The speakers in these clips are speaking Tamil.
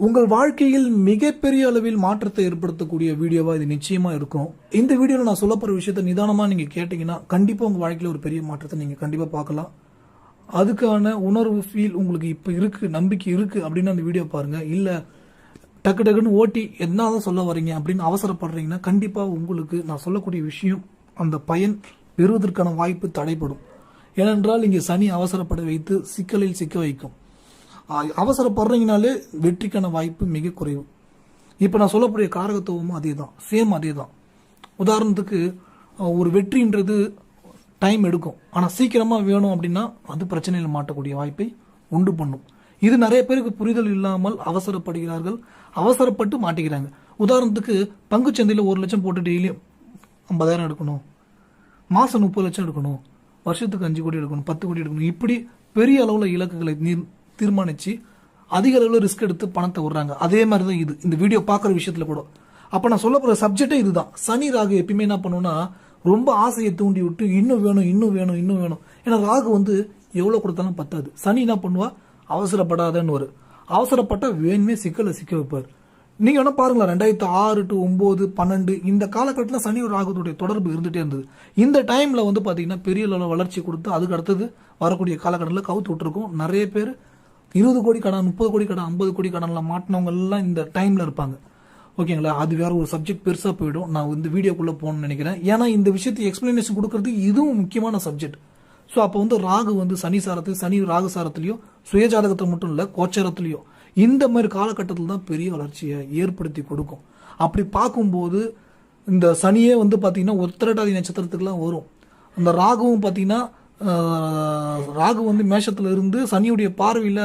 உங்கள் வாழ்க்கையில் மிகப்பெரிய அளவில் மாற்றத்தை ஏற்படுத்தக்கூடிய வீடியோவா இது நிச்சயமா இருக்கும். இந்த வீடியோல நான் சொல்ல போற விஷயத்தை நிதானமா நீங்க கேட்டீங்கன்னா கண்டிப்பா உங்க வாழ்க்கையில ஒரு பெரிய மாற்றத்தை நீங்க கண்டிப்பா பார்க்கலாம். அதுக்கான உணர்வு ஃபீல் உங்களுக்கு இப்ப இருக்கு, நம்பிக்கை இருக்கு அப்படின்னு அந்த வீடியோ பாருங்க. இல்ல டக்கு டக்குன்னு ஓட்டி என்னதான் சொல்ல வரீங்க அப்படின்னு அவசரப்படுறீங்கன்னா கண்டிப்பா உங்களுக்கு நான் சொல்லக்கூடிய விஷயம் அந்த பயன் பெறுவதற்கான வாய்ப்பு தடைப்படும். ஏனென்றால் இங்கே சனி அவசரப்பட வைத்து சிக்கலில் சிக்க வைக்கும். அவசரப்படுறீங்கனாலே வெற்றிக்கான வாய்ப்பு மிக குறைவு. இப்போ நான் சொல்லக்கூடிய காரகத்துவமும் அதே தான், சேம் அதே தான். உதாரணத்துக்கு ஒரு வெற்றின்றது டைம் எடுக்கும், ஆனால் சீக்கிரமாக வேணும் அப்படின்னா அது பிரச்சனையில் மாட்டக்கூடிய வாய்ப்பை உண்டு பண்ணும். இது நிறைய பேருக்கு புரிதல் இல்லாமல் அவசரப்படுகிறார்கள், அவசரப்பட்டு மாட்டிக்கிறாங்க. உதாரணத்துக்கு பங்குச்சந்தையில் 1 லட்சம் போட்டு டெய்லியும் 50,000 எடுக்கணும், மாதம் 30 லட்சம் எடுக்கணும், வருஷத்துக்கு 5 கோடி எடுக்கணும், 10 கோடி எடுக்கணும், இப்படி பெரிய அளவில் இலக்குகளை தீர்மானிச்சு அதிக அளவில் ரிஸ்க் எடுத்து பணத்தை விடுறாங்க. அதே மாதிரி தான் இது இந்த வீடியோ பார்க்குற விஷயத்துல கூட. அப்போ நான் சொல்ல போகிற சப்ஜெக்டே இதுதான். சனி ராகு எப்பயுமே என்ன பண்ணுன்னா ரொம்ப ஆசையை தூண்டி விட்டு இன்னும் வேணும் இன்னும் வேணும் இன்னும் வேணும். ஏன்னா ராகு வந்து எவ்வளோ கொடுத்தாலும் பத்தாது. சனி என்ன பண்ணுவா, அவசரப்படாதன்னு ஒரு அவசரப்பட்டா வேணுமே சிக்கலை சிக்க வைப்பார். நீங்க வேணா பாருங்களா, 2006 to 9, 12 இந்த காலகட்டத்தில் சனி ராகுடைய தொடர்பு இருந்துட்டே இருந்தது. இந்த டைம்ல வந்து பாத்தீங்கன்னா பெரிய அளவில் வளர்ச்சி கொடுத்து அதுக்கு அடுத்தது வரக்கூடிய காலகட்டத்தில் கவுத்து விட்டுருக்கும். நிறைய பேர் 20 கோடி கடன், 30 கோடி கடன், 50 கோடி கடன்ல மாட்டினவங்க எல்லாம் இந்த டைம்ல இருப்பாங்க. ஓகேங்களா, அது வேற ஒரு சப்ஜெக்ட் பெருசா போயிடும். நான் இந்த வீடியோக்குள்ள போகணும்னு நினைக்கிறேன். ஏன்னா இந்த விஷயத்தை எக்ஸ்பிளனேஷன் கொடுக்கறது இதுவும் முக்கியமான சப்ஜெக்ட். ஸோ அப்போ வந்து ராகு வந்து சனி சாரத்து, சனி ராகு சாரத்திலையும் சுயஜாதகத்தை மட்டும் இல்லை கோச்சாரத்திலையும் இந்த மாதிரி காலகட்டத்தில் தான் பெரிய வளர்ச்சியை ஏற்படுத்தி கொடுக்கும். அப்படி பார்க்கும்போது இந்த சனியே வந்து பார்த்தீங்கன்னா உத்திரட்டாதி நட்சத்திரத்துக்குலாம் வரும். அந்த ராகுவும் பார்த்தீங்கன்னா ராகு வந்து மேஷத்துல இருந்து சனியுடைய பார்வையில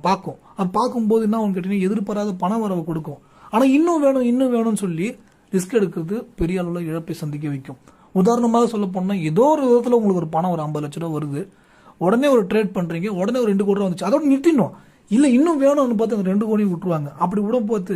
பார்க்கும். அது பார்க்கும்போது என்ன கேட்டீங்கன்னா எதிர்பாராத பண வரவு கொடுக்கும். ஆனால் இன்னும் வேணும் இன்னும் வேணும்னு சொல்லி ரிஸ்க் எடுக்கிறது பெரிய அளவில் இழப்பை சந்திக்க வைக்கும். உதாரணமாக சொல்ல போனால் ஏதோ ஒரு விதத்தில் உங்களுக்கு ஒரு பணம் ஒரு 50 லட்ச ரூபா வருது, உடனே ஒரு ட்ரேட் பண்ணுறீங்க, உடனே ஒரு 2 கோடி ரூபா வந்துச்சு, அதோட நிறுத்திடணும். இல்லை இன்னும் வேணும்னு பார்த்து அந்த 2 கோடியும் விட்டுருவாங்க. அப்படி விட பார்த்து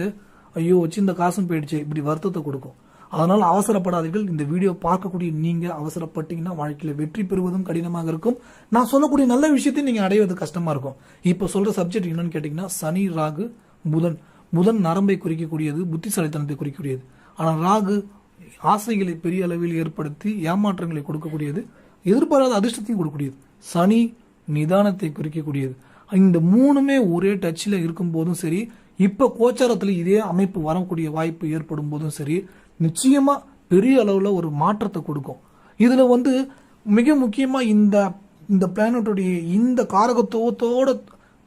ஐயோ வச்சு இந்த காசும் போயிடுச்சு, இப்படி வருத்தத்தை கொடுக்கும். அதனால அவசரப்படாதீர்கள். இந்த வீடியோ பார்க்கக்கூடிய நீங்க அவசரப்பட்டீங்கன்னா வாழ்க்கையில வெற்றி பெறுவதும் கடினமாக இருக்கும். நான் சொல்லக்கூடிய நல்ல விஷயத்தையும் நீங்க அடைவது கஷ்டமா இருக்கும். இப்ப சொல்ற சப்ஜெக்ட் என்னன்னு கேட்டீங்கன்னா சனி ராகு புதன். புதன் நரம்பை குறிக்கக்கூடியது, புத்திசாலித்தனத்தை குறிக்கக்கூடியது. ஆனால் ராகு ஆசைகளை பெரிய அளவில் ஏற்படுத்தி ஏமாற்றங்களை கொடுக்கக்கூடியது, எதிர்பாராத அதிர்ஷ்டத்தையும் கொடுக்கக்கூடியது. சனி நிதானத்தை குறிக்கக்கூடியது. இந்த மூணுமே ஒரே டச்சில் இருக்கும் போதும் சரி, இப்ப கோச்சாரத்தில் இதே அமைப்பு வரக்கூடிய வாய்ப்பு ஏற்படும் போதும் சரி, நிச்சயமா பெரிய அளவுல ஒரு மாற்றத்தை கொடுக்கும். இதுல வந்து மிக முக்கியமா இந்த பிளானட்டோடைய இந்த காரகத்துவத்தோட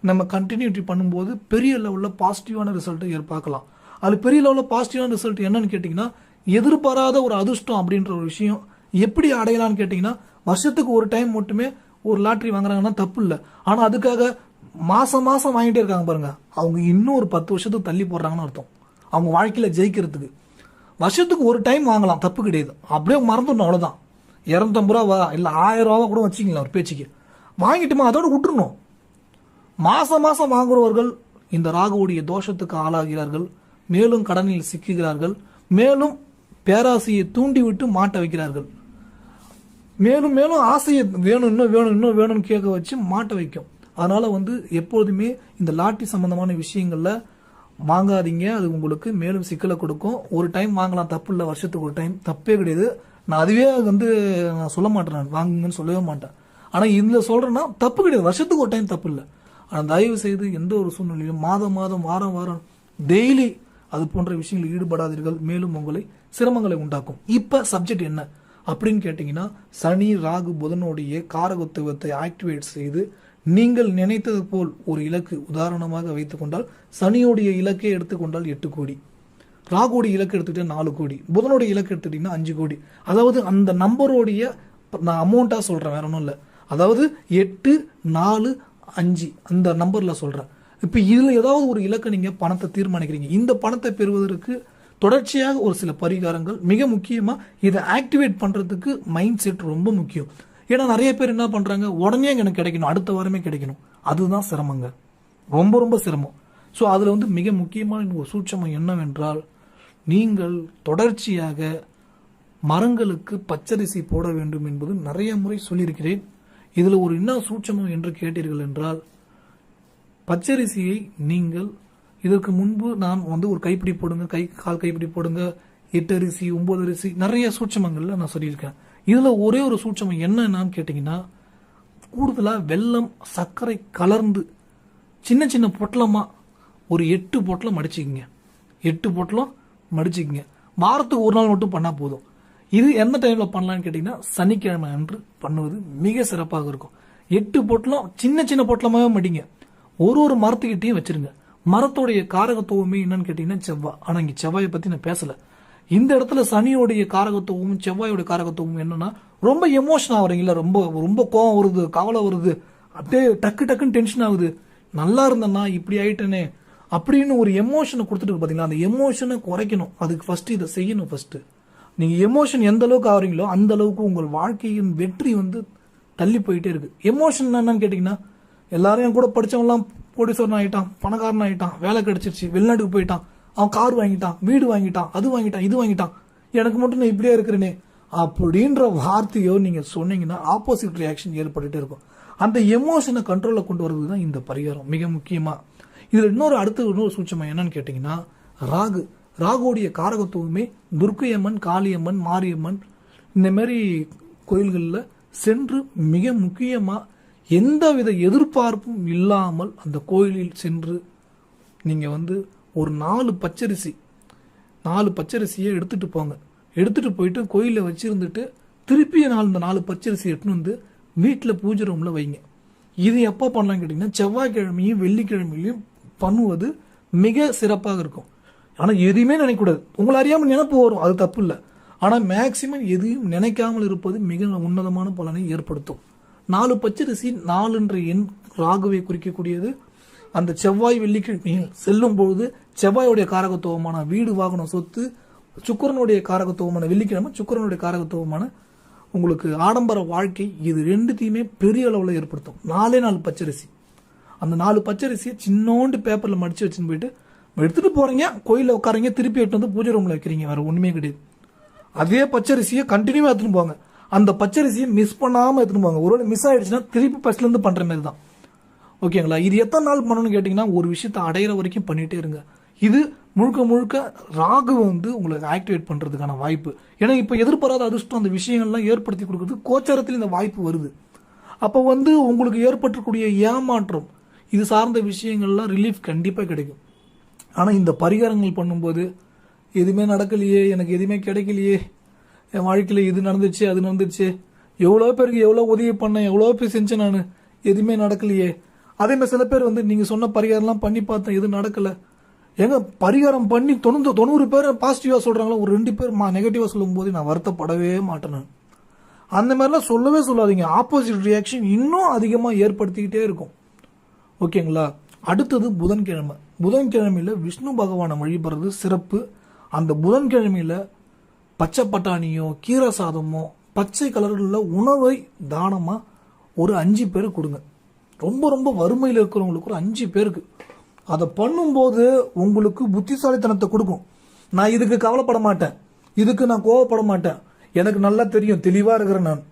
நம்ம கண்டினியூட்டி பண்ணும்போது பெரிய லெவல்ல பாசிட்டிவான ரிசல்ட்டை எதிர்பார்க்கலாம். அது பெரிய லெவல்ல பாசிட்டிவான ரிசல்ட் என்னன்னு கேட்டீங்கன்னா, எதிர்பாராத ஒரு அதிர்ஷ்டம் அப்படின்ற ஒரு விஷயம் எப்படி அடையலாம்னு கேட்டீங்கன்னா, வருஷத்துக்கு ஒரு டைம் மட்டுமே ஒரு லாட்டரி வாங்குறாங்கன்னா தப்பு இல்லை. ஆனா அதுக்காக மாசம் மாசம் வாங்கிட்டே இருக்காங்க பாருங்க, அவங்க இன்னும் ஒரு 10 வருஷத்துக்கு தள்ளி போடுறாங்கன்னு அர்த்தம். அவங்க வாழ்க்கையில ஜெயிக்கிறதுக்கு வருஷத்துக்கு ஒரு டைம் வாங்கலாம், தப்பு கிடையாது. அப்படியே மறந்துடணும், அவ்வளவுதான். 250 ரூபா இல்ல 1000 ரூபா கூட வச்சுக்கலாம் ஒரு பேச்சுக்கு, வாங்கிட்டுமா அதோட விட்டுருணும். மாசம் மாசம் வாங்குறவர்கள் இந்த ராகுவுடைய தோஷத்துக்கு ஆளாகிறார்கள், மேலும் கடனில் சிக்குகிறார்கள், மேலும் பேராசையை தூண்டிவிட்டு மாட்ட வைக்கிறார்கள், மேலும் மேலும் ஆசையை வேணும் இன்னும் வேணும் இன்னும் வேணும்னு கேட்க வச்சு மாட்ட வைக்கும். அதனால வந்து எப்போதுமே இந்த லாட்டரி சம்பந்தமான விஷயங்கள்ல வாங்காதீங்க. அது உங்களுக்கு மேலும் சிக்கலை கொடுக்கும். ஒரு டைம் வாங்கலாம், தப்பு இல்லை. வருஷத்துக்கு ஒரு டைம் தப்பே கிடையாது. நான் அதுவே வந்து நான் சொல்ல மாட்டேன், நான் வாங்குங்கன்னு சொல்லவே மாட்டேன். ஆனா இதுல சொல்றேன்னா தப்பு கிடையாது, வருஷத்துக்கு ஒரு டைம் தப்பு இல்லை. ஆனால் தயவு செய்து எந்த ஒரு சூழ்நிலையிலும் மாதம் மாதம் வாரம் வாரம் டெய்லி அது போன்ற விஷயங்களில் ஈடுபடாதீர்கள், மேலும் உங்களை சிரமங்களை உண்டாக்கும். இப்ப சப்ஜெக்ட் என்ன அப்படின்னு கேட்டீங்கன்னா, சனி ராகு புதனுடைய காரகத்துவத்தை ஆக்டிவேட் செய்து நீங்கள் நினைத்தது போல் ஒரு இலக்கு உதாரணமாக வைத்துக் கொண்டால், சனியோடைய இலக்கை எடுத்துக்கொண்டால் 8 கோடி, ராகுடைய இலக்கு எடுத்துக்கிட்டா 4 கோடி, புதனுடைய இலக்கு எடுத்துக்கிட்டீங்கன்னா 5 கோடி. அதாவது அந்த நம்பருடைய நான் அமௌண்டா சொல்றேன், வேற ஒன்றும் இல்லை. அதாவது 8, 4, 5 அந்த நம்பர்ல சொல்றேன். இப்ப இதுல ஏதாவது ஒரு இலக்கை நீங்க பணத்தை தீர்மானிக்கிறீங்க. இந்த பணத்தை பெறுவதற்கு தொடர்ச்சியாக ஒரு சில பரிகாரங்கள், மிக முக்கியமா இதை ஆக்டிவேட் பண்றதுக்கு மைண்ட் செட் ரொம்ப முக்கியம். ஏன்னா நிறைய பேர் என்ன பண்றாங்க, உடனே எனக்கு கிடைக்கணும், அடுத்த வாரமே கிடைக்கணும். அதுதான் சிரமங்க, ரொம்ப ரொம்ப சிரமம். ஸோ அதுல வந்து மிக முக்கியமான ஒரு சூட்சமம் என்னவென்றால், நீங்கள் தொடர்ச்சியாக மரங்களுக்கு பச்சரிசி போட வேண்டும் என்பது நிறைய முறை சொல்லியிருக்கிறேன். இதுல ஒரு என்ன சூட்சமம் என்று கேட்டீர்கள் என்றால், பச்சரிசியை நீங்கள் இதற்கு முன்பு நான் வந்து ஒரு கைப்பிடி போடுங்க, கால் கைப்பிடி போடுங்க, 8 அரிசி 9 அரிசி நிறைய சூட்சமங்கள்ல நான் சொல்லியிருக்கேன். இதுல ஒரே ஒரு சூட்சமம் என்னன்னு கேட்டீங்கன்னா, கூடுதலா வெல்லம் சர்க்கரை கலர்ந்து சின்ன சின்ன பொட்டலமா ஒரு 8 பொட்டலம் மடிச்சுக்கிங்க. 8 பொட்டலம் மடிச்சுக்கிங்க. வாரத்துக்கு ஒரு நாள் மட்டும் பண்ணா போதும். இது எந்த டைம்ல பண்ணலாம்னு கேட்டீங்கன்னா, சனிக்கிழமை அன்று பண்ணுவது மிக சிறப்பாக இருக்கும். 8 பொட்டலம் சின்ன சின்ன பொட்டலமாவே மடிங்க. ஒரு மரத்துக்கிட்டையும் வச்சிருங்க. மரத்தோடைய காரகத்துவமே என்னன்னு கேட்டீங்கன்னா செவ்வாய். ஆனா இங்க செவ்வாயை பத்தி நான் பேசல. இந்த இடத்துல சனியோடைய காரகத்துவமும் செவ்வாயோட காரகத்துவமும் என்னன்னா, ரொம்ப எமோஷன் ஆகுறீங்களா, ரொம்ப ரொம்ப கோவம் வருது, கவலை வருது, அப்படியே டக்குன்னு டென்ஷன் ஆகுது, நல்லா இருந்தேன்னா இப்படி ஆயிட்டேனே அப்படின்னு ஒரு எமோஷனை கொடுத்துட்டு பாத்தீங்களா, அந்த எமோஷனை குறைக்கணும். அதுக்கு ஃபர்ஸ்ட் இதை செய்யணும். ஃபர்ஸ்ட் நீங்க எமோஷன் எந்த அளவுக்கு ஆகுறீங்களோ அந்த அளவுக்கு உங்கள் வாழ்க்கையின் வெற்றி வந்து தள்ளி போயிட்டே இருக்கு. எமோஷன் என்னன்னு கேட்டீங்கன்னா, எல்லாரும் என் கூட படிச்சவங்கலாம் கோடீஸ்வரன் ஆகிட்டான், பணக்காரன் ஆகிட்டான், வேலை கிடைச்சிருச்சு, வெளிநாட்டுக்கு போயிட்டான், அவன் கார் வாங்கிட்டான், வீடு வாங்கிட்டான், அது வாங்கிட்டான், இது வாங்கிட்டான், எனக்கு மட்டும் நான் இப்படியே இருக்கிறேனே அப்படின்ற வார்த்தையோ நீங்க சொன்னீங்கன்னா ஆப்போசிட் ரியாக்ஷன் ஏற்பட்டுட்டே இருக்கும். அந்த எமோஷனை கண்ட்ரோல்ல கொண்டு வரது தான் இந்த பரிகாரம் மிக முக்கியமா. இதுல இன்னொரு சூட்சமா என்னன்னு கேட்டீங்கன்னா, ராகுடைய காரகத்துவமே துர்க்கையம்மன், காளியம்மன், மாரியம்மன் இந்த மாதிரி கோயில்களில் சென்று மிக முக்கியமா எந்தவித எதிர்பார்ப்பும் இல்லாமல் அந்த கோயிலில் சென்று நீங்க வந்து ஒரு 4 பச்சரிசியை எடுத்துட்டு போங்க. எடுத்துட்டு போயிட்டு கோயிலில் வச்சிருந்துட்டு திருப்பி இந்த 4 பச்சரிசி எடுத்துன்னு வந்து வீட்டில் பூஜை ரூம்ல வைங்க. இது எப்போ பண்ணலாம் கேட்டீங்கன்னா, செவ்வாய்க்கிழமையும் வெள்ளிக்கிழமையும் பண்ணுவது மிக சிறப்பாக இருக்கும். ஆனா எதையுமே நினைக்கக்கூடாது. உங்களை அறியாமல் நினைப்பு வரும், அது தப்பு இல்லை. ஆனா மேக்சிமம் எதையும் நினைக்காமல் இருப்பது மிக உன்னதமான பலனை ஏற்படுத்தும். 4 பச்சரிசி 4 எண் ராகுவை குறிக்கக்கூடியது. அந்த செவ்வாய் வெள்ளிக்கிழமையில் செல்லும் பொழுது செவ்வாயுடைய காரகத்துவமான வீடு, வாகனம், சொத்து, சுக்கிரனுடைய காரகத்துவமான வெள்ளிக்கிழமை, சுக்கிரனுடைய காரகத்துவமான உங்களுக்கு ஆடம்பர வாழ்க்கை, இது ரெண்டுத்தையுமே பெரிய அளவில் ஏற்படுத்தும். 4 பச்சரிசி. அந்த 4 பச்சரிசியை சின்னோண்டு பேப்பர்ல மடிச்சு வச்சுன்னு போயிட்டு எடுத்துட்டு போறீங்க, கோயில உட்காரீங்க, திருப்பி எடுத்து வந்து பூஜை ரூம்ல வைக்கிறீங்க. வேற ஒண்ணுமே கிடையாது. அதே பச்சரிசியை கண்டினியூவா எடுத்துன்னு போவாங்க. அந்த பச்சரிசியை மிஸ் பண்ணாம எடுத்துன்னு போவாங்க. ஒருவேளை மிஸ் ஆயிடுச்சுன்னா திருப்பி ஃபர்ஸ்ட்ல இருந்து பண்ற மாதிரி தான். ஓகேங்களா? இது எத்தனை நாள் பண்ணணும்னு கேட்டீங்கன்னா, ஒரு விஷயத்தை அடையிற வரைக்கும் பண்ணிட்டே இருங்க. இது முழுக்க ராகு வந்து உங்களுக்கு ஆக்டிவேட் பண்றதுக்கான வாய்ப்பு. ஏன்னா இப்ப எதிர்பாராத அதிர்ஷ்டம் அந்த விஷயங்கள்லாம் ஏற்படுத்தி கொடுக்கறது கோச்சாரத்தில் இந்த வாய்ப்பு வருது. அப்ப வந்து உங்களுக்கு ஏற்பட்டக்கூடிய ஏமாற்றம், இது சார்ந்த விஷயங்கள்லாம் ரிலீஃப் கண்டிப்பா கிடைக்கும். ஆனா இந்த பரிகாரங்கள் பண்ணும்போது எதுவுமே நடக்கலையே, எனக்கு எதுவுமே கிடைக்கலையே, என் வாழ்க்கையில இது நடந்துச்சு, அது நடந்துச்சு, எவ்வளோ பேருக்கு எவ்வளோ உதவி பண்ணேன், எவ்வளோ பேர் செஞ்சேன், நான் எதுவுமே நடக்கலையே. அதே மாதிரி சில பேர் வந்து நீங்க சொன்ன பரிகாரம்லாம் பண்ணி பார்த்தேன், எதுவும் நடக்கல. எங்க பரிகாரம் பண்ணி 90 பேர் பாசிட்டிவா சொல்றாங்களோ, ஒரு 2 பேர் நெகட்டிவா சொல்லும் போது நான் வருத்தப்படவே மாட்டேன். நான் அந்த மாதிரிலாம் சொல்லவே சொல்லாதீங்க. ஆப்போசிட் ரியாக்ஷன் இன்னும் அதிகமா ஏற்படுத்திக்கிட்டே இருக்கும். ஓகேங்களா? அடுத்தது புதன்கிழமையில விஷ்ணு பகவானை வழிபடுறது சிறப்பு. அந்த புதன்கிழமையில பச்சை பட்டாணியோ கீரை சாதமோ பச்சை கலர்ல உணவை தானமா ஒரு 5 பேருக்கு கொடுங்க. ரொம்ப ரொம்ப வறுமையில் இருக்கிறவங்களுக்கு ஒரு 5 பேருக்கு. அதை பண்ணும்போது உங்களுக்கு புத்திசாலித்தனத்தை கொடுக்கும். நான் இதுக்கு கவலைப்பட மாட்டேன், இதுக்கு நான் கோவப்பட மாட்டேன், எனக்கு நல்லா தெரியும், தெளிவா இருக்கிறேன், நான்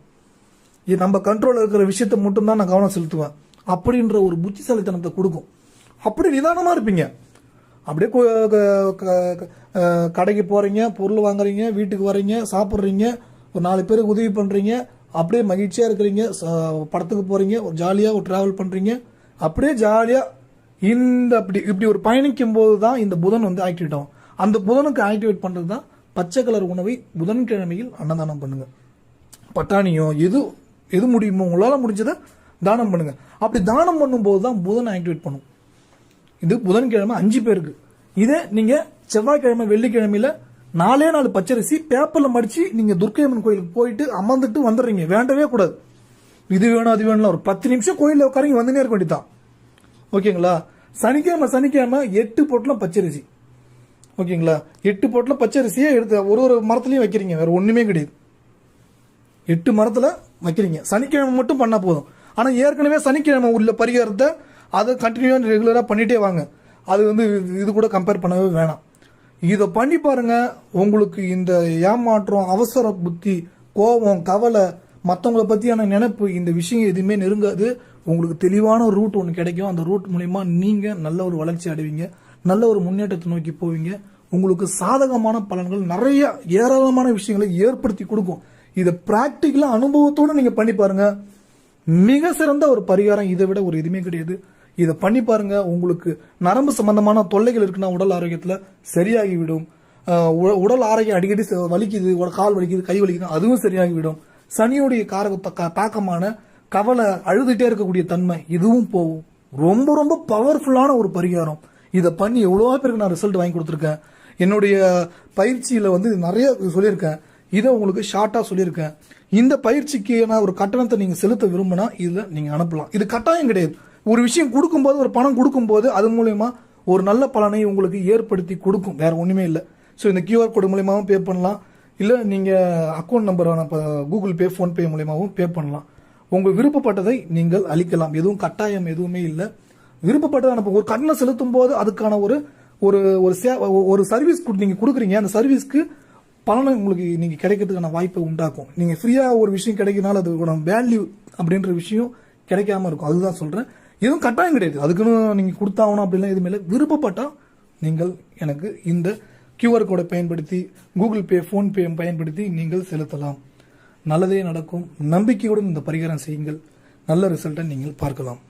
நம்ம கண்ட்ரோல் இருக்கிற விஷயத்த மட்டும்தான் நான் கவனம் செலுத்துவேன் அப்படின்ற ஒரு புத்திசாலித்தனத்தை கொடுக்கும். அப்படி நிதானமா இருப்பீங்க. அப்படியே கடைக்கு போறீங்க, பொருள் வாங்குறீங்க, வீட்டுக்கு வர்றீங்க, சாப்பிட்றீங்க, ஒரு 4 பேருக்கு உதவி பண்றீங்க, அப்படியே மகிழ்ச்சியா இருக்கிறீங்க, படத்துக்கு போறீங்க, ஒரு ஜாலியா ஒரு டிராவல் பண்றீங்க, அப்படியே ஜாலியா இப்படி ஒரு பயணிக்கும் போது தான் இந்த புதன் வந்து ஆக்டிவேட் ஆகும். அந்த புதனுக்கு ஆக்டிவேட் பண்றது தான் பச்சை கலர் உணவை புதன்கிழமையில் அன்னதானம் பண்ணுங்க. பட்டாணியோ எது முடியுமோ உங்களால முடிஞ்சதை தானம் பண்ணுங்க. அப்படி தானம் பண்ணும்போது தான் புதன் ஆக்டிவேட் பண்ணும். இது புதன்கிழமை 5 பேருக்கு. இதே நீங்க செவ்வாய்க்கிழமை வெள்ளிக்கிழமையில 4 பச்சரிசி பேப்பர்ல மடிச்சு நீங்க துர்க்கையம்மன் கோயிலுக்கு போயிட்டு அமர்ந்துட்டு வந்துடுறீங்க. வேண்டவே கூடாது. இது வேணும் அது வேணும், ஒரு 10 நிமிஷம் கோயில உட்காரங்க வந்துனே இருக்க வேண்டியதான். ஓகேங்களா? சனிக்கிழமை 8 பொட்டலம் பச்சரிசி. ஓகேங்களா? 8 பொட்டலம் பச்சரிசியே எடுத்து ஒரு மரத்துலயும் வைக்கிறீங்க. வேற ஒண்ணுமே கிடையாது. 8 மரத்துல வைக்கிறீங்க. சனிக்கிழமை மட்டும் பண்ணா போதும். ஆனா ஏற்கனவே சனிக்கிழமை உள்ள பரிகாரத்தை அதை கண்டினியூவா ரெகுலரா பண்ணிட்டே வாங்க. அது வந்து இது கூட கம்பேர் பண்ணவே வேணாம். இதை பண்ணி பாருங்க. உங்களுக்கு இந்த ஏமாற்றம், அவசர புத்தி, கோபம், கவலை, மற்றவங்களை பத்தியான நினைப்பு, இந்த விஷயம் எதுவுமே நெருங்காது. உங்களுக்கு தெளிவான ரூட் ஒன்று கிடைக்கும். அந்த ரூட் மூலமா நீங்க நல்ல ஒரு வளர்ச்சி அடைவீங்க. நல்ல ஒரு முன்னேற்றத்தை நோக்கி போவீங்க. உங்களுக்கு சாதகமான பலன்கள் நிறைய ஏராளமான விஷயங்களை ஏற்படுத்தி கொடுக்கும். இதை பிராக்டிக்கலா அனுபவத்தோட நீங்க பண்ணி பாருங்க. மிக சிறந்த ஒரு பரிகாரம், இதை விட ஒரு எதுவுமே கிடையாது. இதை பண்ணி பாருங்க. உங்களுக்கு நரம்பு சம்பந்தமான தொல்லைகள் இருக்குன்னா உடல் ஆரோக்கியத்துல சரியாகிவிடும். உடல் ஆரோக்கியம் அடிக்கடி வலிக்குது, கால் வலிக்குது, கை வலிக்குது, அதுவும் சரியாகிவிடும். சனியுடைய தாக்கமான கவலை, அழுதுட்டே இருக்கக்கூடிய தன்மை, இதுவும் போகும். ரொம்ப ரொம்ப பவர்ஃபுல்லான ஒரு பரிகாரம். இதை பண்ணி எவ்வளவோ பேருக்கு நான் ரிசல்ட் வாங்கி கொடுத்துருக்கேன். என்னுடைய பயிற்சியில நிறைய சொல்லியிருக்கேன். இதை உங்களுக்கு ஷார்ட்டா சொல்லியிருக்கேன். இந்த பயிற்சிக்கு நான் ஒரு கட்டணத்தை நீங்க செலுத்த விரும்பினா இதுல நீங்க அனுப்பலாம். இது கட்டாயம் கிடையாது. ஒரு விஷயம் கொடுக்கும்போது, ஒரு பணம் கொடுக்கும்போது அது மூலயமா ஒரு நல்ல பலனை உங்களுக்கு ஏற்படுத்தி கொடுக்கும். வேற ஒண்ணுமே இல்லை. ஸோ இந்த கியூஆர் கோடு மூலயமாவும் பே பண்ணலாம். இல்லை நீங்க அக்கௌண்ட் நம்பரான கூகுள் பே, போன்பே மூலயமாவும் பே பண்ணலாம். உங்க விருப்பப்பட்டதை நீங்கள் அளிக்கலாம். எதுவும் கட்டாயம் எதுவுமே இல்லை. விருப்பப்பட்டதை அனுப்ப ஒரு கட்டணம் செலுத்தும் போது அதுக்கான ஒரு சர்வீஸ் நீங்க கொடுக்குறீங்க. அந்த சர்வீஸ்க்கு பலனை உங்களுக்கு நீங்க கிடைக்கிறதுக்கான வாய்ப்பை உண்டாக்கும். நீங்க ஃப்ரீயா ஒரு விஷயம் கிடைக்கிறதுனால அதோட வேல்யூ அப்படின்ற விஷயம் கிடைக்காம இருக்கும். அதுதான் சொல்றேன். எதுவும் கட்டாயம் கிடையாது. அதுக்குன்னு நீங்க கொடுத்தாகணும் அப்படிலாம் எதுவுமே இல்லை. விருப்பப்பட்டா நீங்கள் எனக்கு இந்த கியூஆர் கோடை பயன்படுத்தி, கூகுள் பே, போன்பே பயன்படுத்தி நீங்கள் செலுத்தலாம். நல்லதே நடக்கும். நம்பிக்கையுடன் இந்த பரிகாரம் செய்யுங்கள். நல்ல ரிசல்ட்டை நீங்கள் பார்க்கலாம்.